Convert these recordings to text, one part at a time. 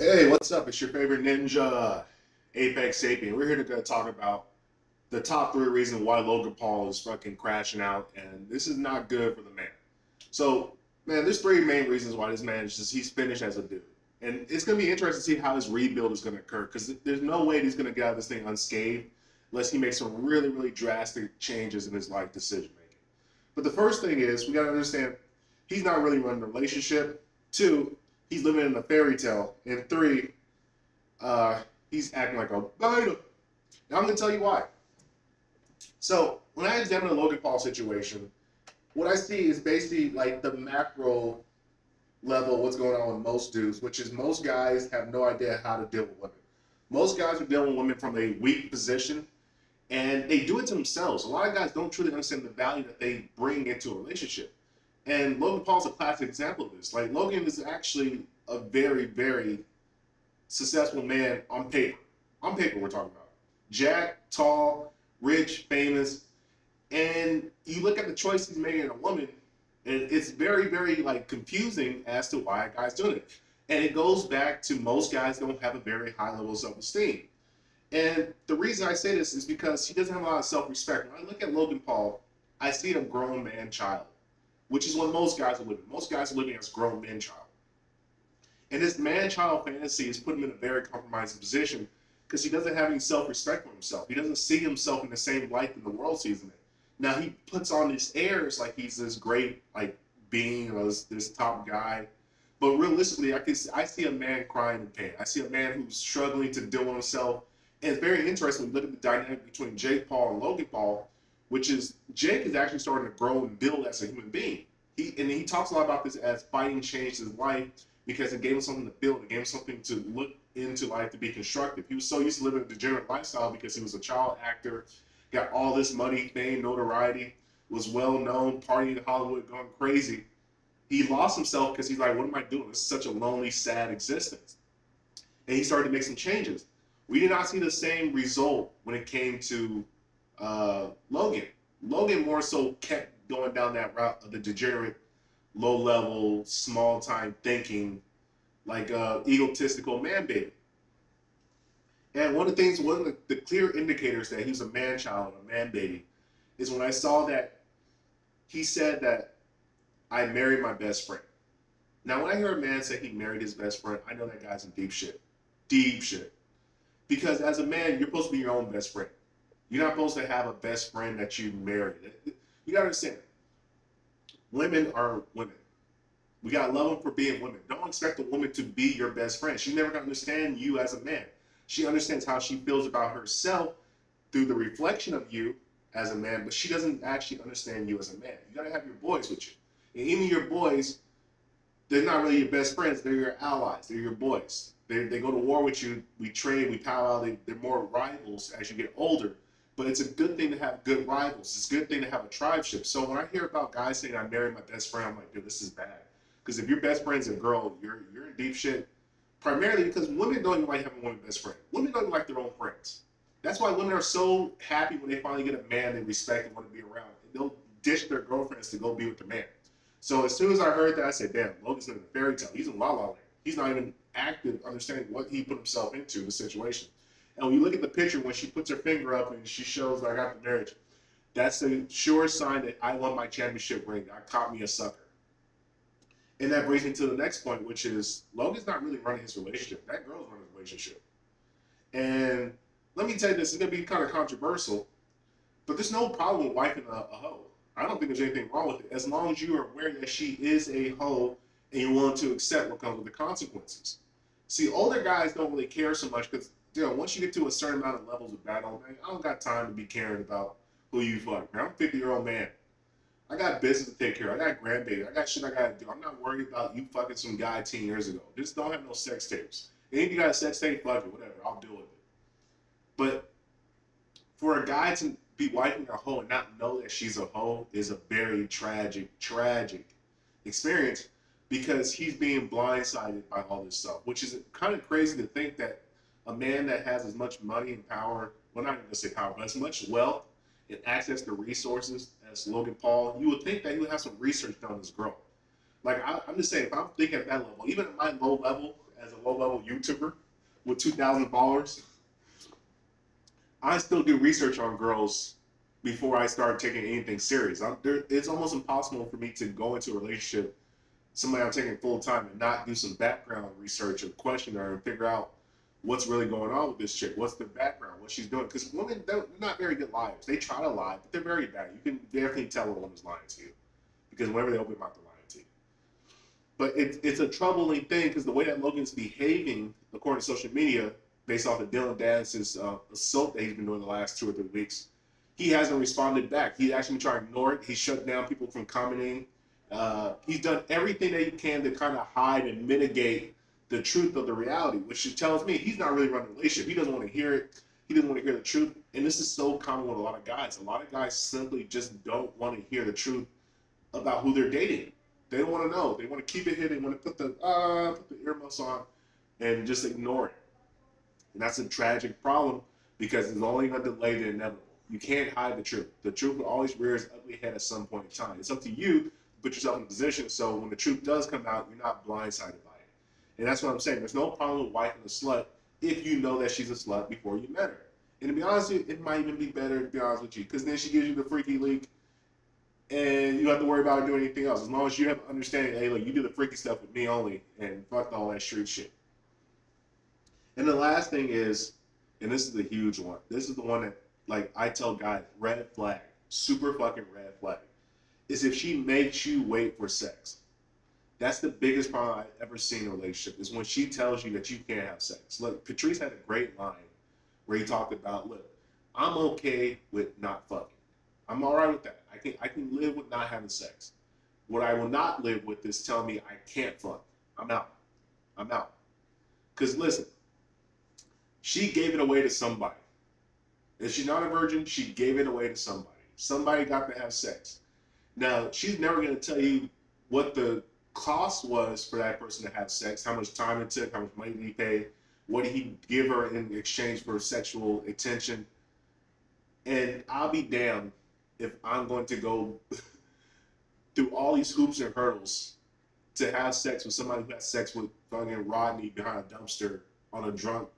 Hey, what's up? It's your favorite ninja, Apex Sapien. We're here to talk about the top three reasons why Logan Paul is fucking crashing out, and this is not good for the man. So, man, there's three main reasons why this man is he's finished as a dude, and it's gonna be interesting to see how his rebuild is gonna occur because there's no way he's gonna get out of this thing unscathed unless he makes some really, really drastic changes in his life decision making. But the first thing is we gotta understand he's not really running a relationship. Two, he's living in a fairy tale, and three, uh, he's acting like a beta. Now I'm gonna tell you why. So when I examine the Logan Paul situation, what I see is basically like the macro level of what's going on with most dudes, which is most guys have no idea how to deal with women. Most guys are dealing with women from a weak position, and they do it to themselves. A lot of guys don't truly understand the value that they bring into a relationship. And Logan Paul's a classic example of this. Like Logan is actually a very, very successful man on paper. On paper, we're talking about. Jack, tall, rich, famous, and you look at the choice he's making in a woman, and it's very, very like confusing as to why a guy's doing it. And it goes back to most guys don't have a very high level of self-esteem. And the reason I say this is because he doesn't have a lot of self-respect. When I look at Logan Paul, I see a grown man child, which is what most guys are living. Most guys are living as grown men child. And this man-child fantasy is putting him in a very compromising position because he doesn't have any self-respect for himself. He doesn't see himself in the same light that the world sees him in. Now he puts on these airs like he's this great like being or this top guy, but realistically, I see a man crying in pain. I see a man who's struggling to deal with himself. And it's very interesting when you look at the dynamic between Jake Paul and Logan Paul, which is Jake is actually starting to grow and build as a human being. He talks a lot about this as fighting changed his life because it gave him something to build. It gave him something to look into life to be constructive. He was so used to living a degenerate lifestyle because he was a child actor, got all this money, fame, notoriety, was well known, partying in Hollywood, going crazy. He lost himself because he's like, what am I doing? This is such a lonely, sad existence. And he started to make some changes. We did not see the same result when it came to Logan. Logan more so kept going down that route of the degenerate, low level, small time thinking, like egotistical man baby. And one of the clear indicators that he's a man child, a man baby, is when I saw that he said that I married my best friend. Now, when I hear a man say he married his best friend, I know that guy's in deep shit. Deep shit. Because as a man, you're supposed to be your own best friend. You're not supposed to have a best friend that you married. You gotta understand, women are women. We gotta love them for being women. Don't expect a woman to be your best friend. She's never gonna understand you as a man. She understands how she feels about herself through the reflection of you as a man, but she doesn't actually understand you as a man. You gotta have your boys with you. And even your boys, they're not really your best friends, they're your allies, they're your boys. They go to war with you, we trade, we powwow, they're more rivals as you get older. But it's a good thing to have good rivals. It's a good thing to have a tribeship. So when I hear about guys saying I married my best friend, I'm like, dude, this is bad. Because if your best friend's a girl, you're in deep shit. Primarily because women don't even like having one best friend. Women don't even like their own friends. That's why women are so happy when they finally get a man they respect and want to be around. They'll ditch their girlfriends to go be with the man. So as soon as I heard that, I said, damn, Logan's in a fairy tale. He's in La La Land. He's not even active, understanding what he put himself into, the situation. And when you look at the picture, when she puts her finger up and she shows I got the marriage, that's a sure sign that I won my championship ring. I caught me a sucker. And that brings me to the next point, which is Logan's not really running his relationship. That girl's running his relationship. And let me tell you this, it's going to be kind of controversial, but there's no problem with wiping a hoe. I don't think there's anything wrong with it, as long as you are aware that she is a hoe and you're willing to accept what comes with the consequences. See, older guys don't really care so much because, once you get to a certain amount of levels of battle, man, I don't got time to be caring about who you fuck. Man, I'm a 50-year-old man. I got business to take care of. I got grandbaby. I got shit I got to do. I'm not worried about you fucking some guy 10 years ago. Just don't have no sex tapes. And if you got a sex tape, fuck it, whatever. I'll deal with it. But for a guy to be wiping a hoe and not know that she's a hoe is a very tragic, tragic experience because he's being blindsided by all this stuff, which is kind of crazy to think that a man that has as much money and power, well, not even to say power, but as much wealth and access to resources as Logan Paul, you would think that he would have some research done on this girl. Like, I'm just saying, if I'm thinking at that level, even at my low level as a low-level YouTuber with 2,000 followers, I still do research on girls before I start taking anything serious. It's almost impossible for me to go into a relationship, somebody I'm taking full time, and not do some background research or question her and figure out what's really going on with this chick. What's the background? What she's doing? Because women, they're not very good liars. They try to lie, but they're very bad. You can definitely tell a woman's lying to you because whenever they open their mouth, they're lying to you. But it's a troubling thing because the way that Logan's behaving, according to social media, based off of Dylan Dennis's assault that he's been doing the last 2 or 3 weeks, he hasn't responded back. He's actually been trying to ignore it. He shut down people from commenting. He's done everything that he can to kind of hide and mitigate the truth of the reality, which tells me he's not really running a relationship. He doesn't want to hear it. He doesn't want to hear the truth. And this is so common with a lot of guys. A lot of guys simply just don't want to hear the truth about who they're dating. They don't want to know. They want to keep it hidden. They want to put the earmuffs on and just ignore it. And that's a tragic problem because it's only going to delay the inevitable. You can't hide the truth. The truth will always rear its ugly head at some point in time. It's up to you to put yourself in a position so when the truth does come out, you're not blindsided by it. And that's what I'm saying. There's no problem with wiping a slut if you know that she's a slut before you met her. And to be honest with you, it might even be better, to be honest with you, because then she gives you the freaky leak and you don't have to worry about her doing anything else. As long as you have understanding, hey, look, you do the freaky stuff with me only and fuck all that street shit. And the last thing is, and this is the huge one, this is the one that, like, I tell guys, red flag, super fucking red flag, is if she makes you wait for sex. That's the biggest problem I've ever seen in a relationship, is when she tells you that you can't have sex. Look, Patrice had a great line where he talked about, look, I'm okay with not fucking. I'm all right with that. I can live with not having sex. What I will not live with is telling me I can't fuck. I'm out. I'm out. Because listen, she gave it away to somebody. If she's not a virgin, she gave it away to somebody. Somebody got to have sex. Now, she's never going to tell you what the cost was for that person to have sex, how much time it took, how much money did he pay, what did he give her in exchange for sexual attention. And I'll be damned if I'm going to go through all these hoops and hurdles to have sex with somebody who had sex with fucking Rodney behind a dumpster on a drunk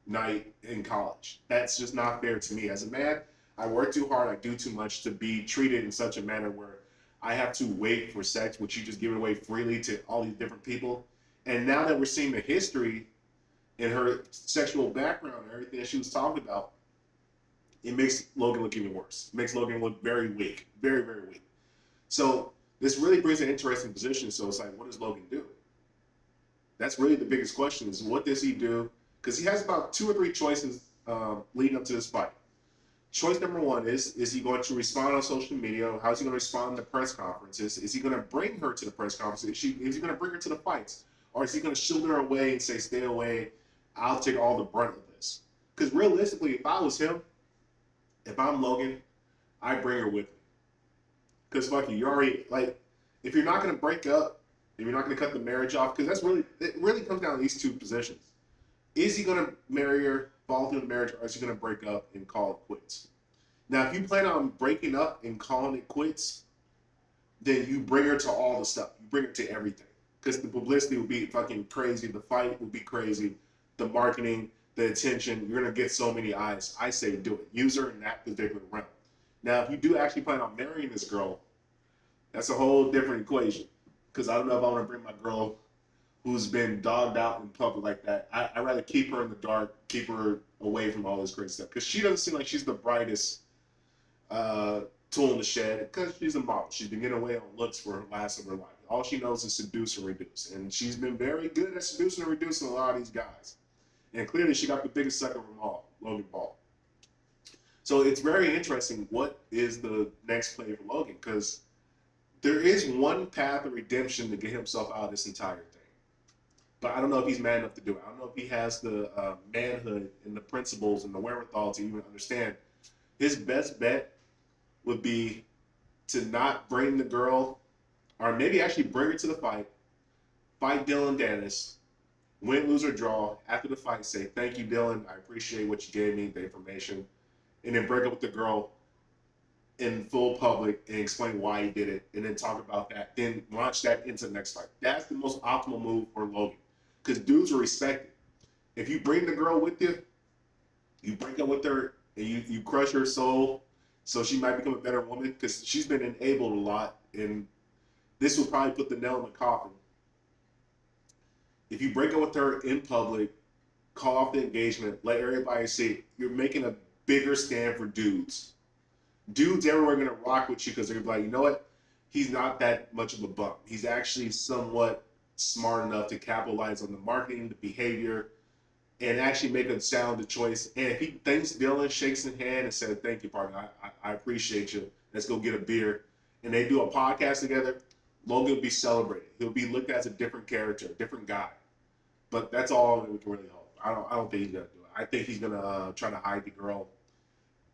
night in college. That's just not fair to me. As a man, I work too hard, I do too much to be treated in such a manner where I have to wait for sex, which you just give it away freely to all these different people. And now that we're seeing the history and her sexual background and everything that she was talking about, it makes Logan look even worse. It makes Logan look very weak, very, very weak. So this really brings an interesting position. So it's like, what does Logan do? That's really the biggest question, is what does he do? Because he has about 2 or 3 choices leading up to this fight. Choice number 1 is he going to respond on social media? How is he going to respond to press conferences? Is he going to bring her to the press conferences? Is he going to bring her to the fights? Or is he going to shield her away and say, stay away, I'll take all the brunt of this? Because realistically, if I was him, if I'm Logan, I bring her with me. Because fuck you, you're already, like, if you're not going to break up, if you're not going to cut the marriage off, because it really comes down to these 2 positions. Is he going to marry her, follow through the marriage, or is he going to break up and call it quits? Now, if you plan on breaking up and calling it quits, then you bring her to all the stuff. You bring her to everything. Because the publicity will be fucking crazy. The fight will be crazy. The marketing, the attention, you're going to get so many eyes. I say do it. Use her in that particular realm. Now, if you do actually plan on marrying this girl, that's a whole different equation. Because I don't know if I want to bring my girl who's been dogged out in public like that. I'd rather keep her in the dark, keep her away from all this crazy stuff. Because she doesn't seem like she's the brightest tool in the shed, because she's a model. She's been getting away on looks for her last of her life. All she knows is seduce and reduce. And she's been very good at seducing and reducing a lot of these guys. And clearly she got the biggest sucker of them all, Logan Paul. So it's very interesting, what is the next play for Logan? Because there is one path of redemption to get himself out of this entire thing. But I don't know if he's man enough to do it. I don't know if he has the manhood and the principles and the wherewithal to even understand. His best bet would be to not bring the girl, or maybe actually bring her to the fight Dylan Dennis, win, lose, or draw. After the fight, say, thank you, Dylan. I appreciate what you gave me, the information. And then break up with the girl in full public and explain why he did it, and then talk about that. Then launch that into the next fight. That's the most optimal move for Logan. because dudes are respected. If you bring the girl with you, you break up with her, and you crush her soul, so she might become a better woman because she's been enabled a lot, and this will probably put the nail in the coffin. If you break up with her in public, call off the engagement, let everybody see you're making a bigger stand for dudes. Dudes everywhere are gonna rock with you because they're gonna be like, you know what? He's not that much of a bum. He's actually somewhat smart enough to capitalize on the marketing, the behavior, and actually make a sound choice. And if he thanks Dylan, shakes his hand, and says, "Thank you, partner. I appreciate you. Let's go get a beer," and they do a podcast together, Logan will be celebrated. He'll be looked at as a different character, a different guy. But that's all we can really hope. I don't think he's gonna do it. I think he's gonna try to hide the girl.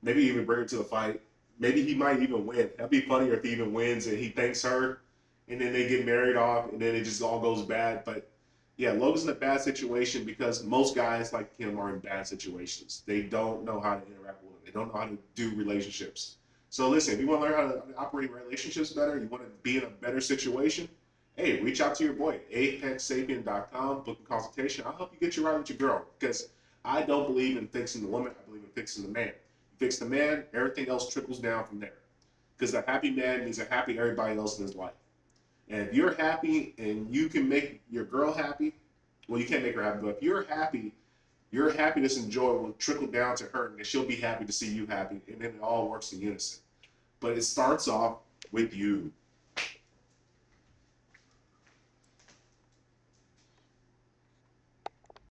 Maybe even bring her to the fight. Maybe he might even win. That'd be funnier if he even wins and he thanks her, and then they get married off, and then it just all goes bad. But yeah, Logan's in a bad situation because most guys like him are in bad situations. They don't know how to interact with women. They don't know how to do relationships. So listen, if you want to learn how to operate relationships better, you want to be in a better situation, hey, reach out to your boy, apexsapien.com, book a consultation. I'll help you get you right with your girl because I don't believe in fixing the woman. I believe in fixing the man. You fix the man, everything else trickles down from there. Because a happy man means a happy everybody else in his life. And if you're happy and you can make your girl happy, well, you can't make her happy, but if you're happy, your happiness and joy will trickle down to her, and she'll be happy to see you happy, and then it all works in unison. But it starts off with you.